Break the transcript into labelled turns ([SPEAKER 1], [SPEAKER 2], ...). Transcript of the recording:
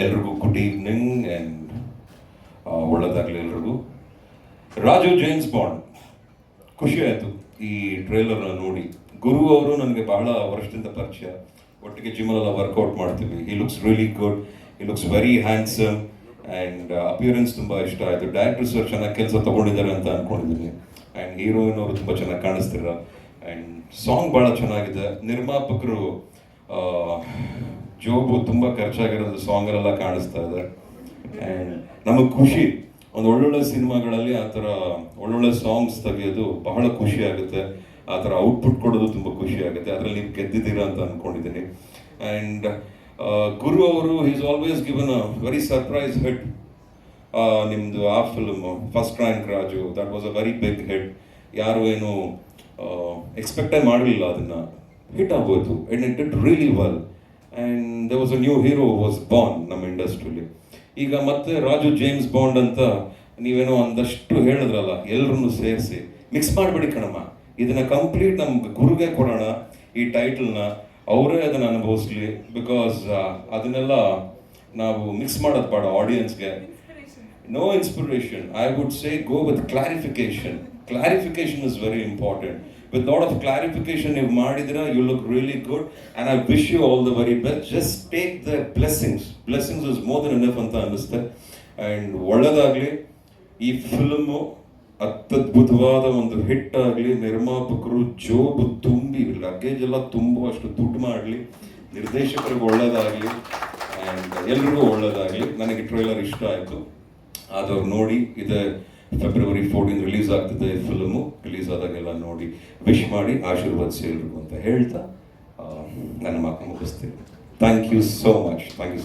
[SPEAKER 1] ಎಲ್ರಿಗೂ good evening and ಒಳ್ಳೆದಾಗಲಿ ಎಲ್ರಿಗೂ. Raju James bond, ಖುಷಿ ಆಯಿತು ಈ ಟ್ರೇಲರ್ನ ನೋಡಿ. ಗುರು ಅವರು ನನಗೆ ಬಹಳ ವರ್ಷದಿಂದ ಪರಿಚಯ, ಒಟ್ಟಿಗೆ ಜಿಮ್ಮಲ್ಲೆಲ್ಲ ವರ್ಕೌಟ್ ಮಾಡ್ತೀವಿ. He looks really good, he looks very handsome and appearance ತುಂಬ ಇಷ್ಟ ಆಯಿತು. ಡೈರೆಕ್ಟರ್ ಸರ್ ಚೆನ್ನಾಗಿ ಕೆಲಸ ತೊಗೊಂಡಿದ್ದಾರೆ ಅಂತ ಅಂದ್ಕೊಂಡಿದ್ದೀನಿ. ಆ್ಯಂಡ್ ಹೀರೋಯಿನ್ ಅವರು ತುಂಬ ಚೆನ್ನಾಗಿ ಕಾಣಿಸ್ತಿರ ಆ್ಯಂಡ್ ಸಾಂಗ್ ಭಾಳ ಚೆನ್ನಾಗಿದೆ. ನಿರ್ಮಾಪಕರು ಜೋಬು ತುಂಬ ಖರ್ಚಾಗಿರೋದು ಸಾಂಗಲ್ಲೆಲ್ಲ ಕಾಣಿಸ್ತಾ ಇದೆ. ಆ್ಯಂಡ್ ನಮಗೆ ಖುಷಿ, ಒಂದು ಒಳ್ಳೊಳ್ಳೆ ಸಿನಿಮಾಗಳಲ್ಲಿ ಆ ಥರ ಒಳ್ಳೊಳ್ಳೆ ಸಾಂಗ್ಸ್ ತೆಗೆಯೋದು ಬಹಳ ಖುಷಿ ಆಗುತ್ತೆ. ಆ ಥರ ಔಟ್ಪುಟ್ ಕೊಡೋದು ತುಂಬ ಖುಷಿ ಆಗುತ್ತೆ. ಅದರಲ್ಲಿ ನೀವು ಗೆದ್ದಿದ್ದೀರಾ ಅಂತ ಅಂದ್ಕೊಂಡಿದ್ದೀನಿ. ಆ್ಯಂಡ್ ಗುರು ಅವರು is always given a very surprise hit. ನಿಮ್ಮದು ಆ film first rank Raju, that was a very big hit. ಯಾರು ಏನು ಎಕ್ಸ್ಪೆಕ್ಟೇ ಮಾಡಲಿಲ್ಲ ಅದನ್ನು. ಹಿಟ್ ಆಗೋಯ್ತು and it did really well. And they was a new hero was born ನಮ್ಮ ಇಂಡಸ್ಟ್ರಿಲಿ. ಈಗ ಮತ್ತೆ ರಾಜು ಜೇಮ್ಸ್ ಬಾಂಡ್ ಅಂತ ನೀವೇನೋ ಒಂದಷ್ಟು ಹೇಳಿದ್ರಲ್ಲ, ಎಲ್ಲರನ್ನು ಸೇರಿಸಿ ಮಿಕ್ಸ್ ಮಾಡಬೇಡಿ ಕಣಮ್ಮ, ಇದನ್ನು ಕಂಪ್ಲೀಟ್ ನಮ್ಮ ಗುರುಗೆ ಕೊಡೋಣ ಈ ಟೈಟಲ್ನ, ಅವರೇ ಅದನ್ನು ಅನುಭವಿಸ್ಲಿ. ಬಿಕಾಸ್ ಅದನ್ನೆಲ್ಲ ನಾವು ಮಿಕ್ಸ್ ಮಾಡೋದು ಬೇಡ ಆಡಿಯನ್ಸ್ಗೆ. No inspiration, I would say go with clarification. Clarification is very important. With lot of clarification ನೀವು ಮಾಡಿದ್ರೆ you look really good and I wish you all the very best. Just take the blessings is more than enough ಅಂತ ಅನ್ನಿಸುತ್ತೆ. And ಒಳ್ಳೆದಾಗಲಿ ಈ film, ಅತ್ಯದ್ಭುತವಾದ ಒಂದು hit ಆಗಲಿ. ನಿರ್ಮಾಪಕರು ಜೋಬು ತುಂಬಿ luggage ಎಲ್ಲ ತುಂಬುವಷ್ಟು ದುಡ್ಡು ಮಾಡಲಿ. ನಿರ್ದೇಶಕರಿಗೆ ಒಳ್ಳೆಯದಾಗಲಿ ಆ್ಯಂಡ್ ಎಲ್ರಿಗೂ ಒಳ್ಳೆಯದಾಗಲಿ. ನನಗೆ ಟ್ರೈಲರ್ ಇಷ್ಟ ಆಯಿತು, ಆದವ್ರು ನೋಡಿ. ಇದೆ ಫೆಬ್ರವರಿ 14 ರಿಲೀಸ್ ಆಗ್ತಿದೆ ಫಿಲ್ಮು. ರಿಲೀಸ್ ಆದಾಗೆಲ್ಲ ನೋಡಿ ವಿಶ್ ಮಾಡಿ ಆಶೀರ್ವದಿಸಿ ಎಲ್ರಿಗೂ ಅಂತ ಹೇಳ್ತಾ ನನ್ನ ಮಾತು ಮುಗಿಸ್ತೀನಿ. Thank you so much. Thank you.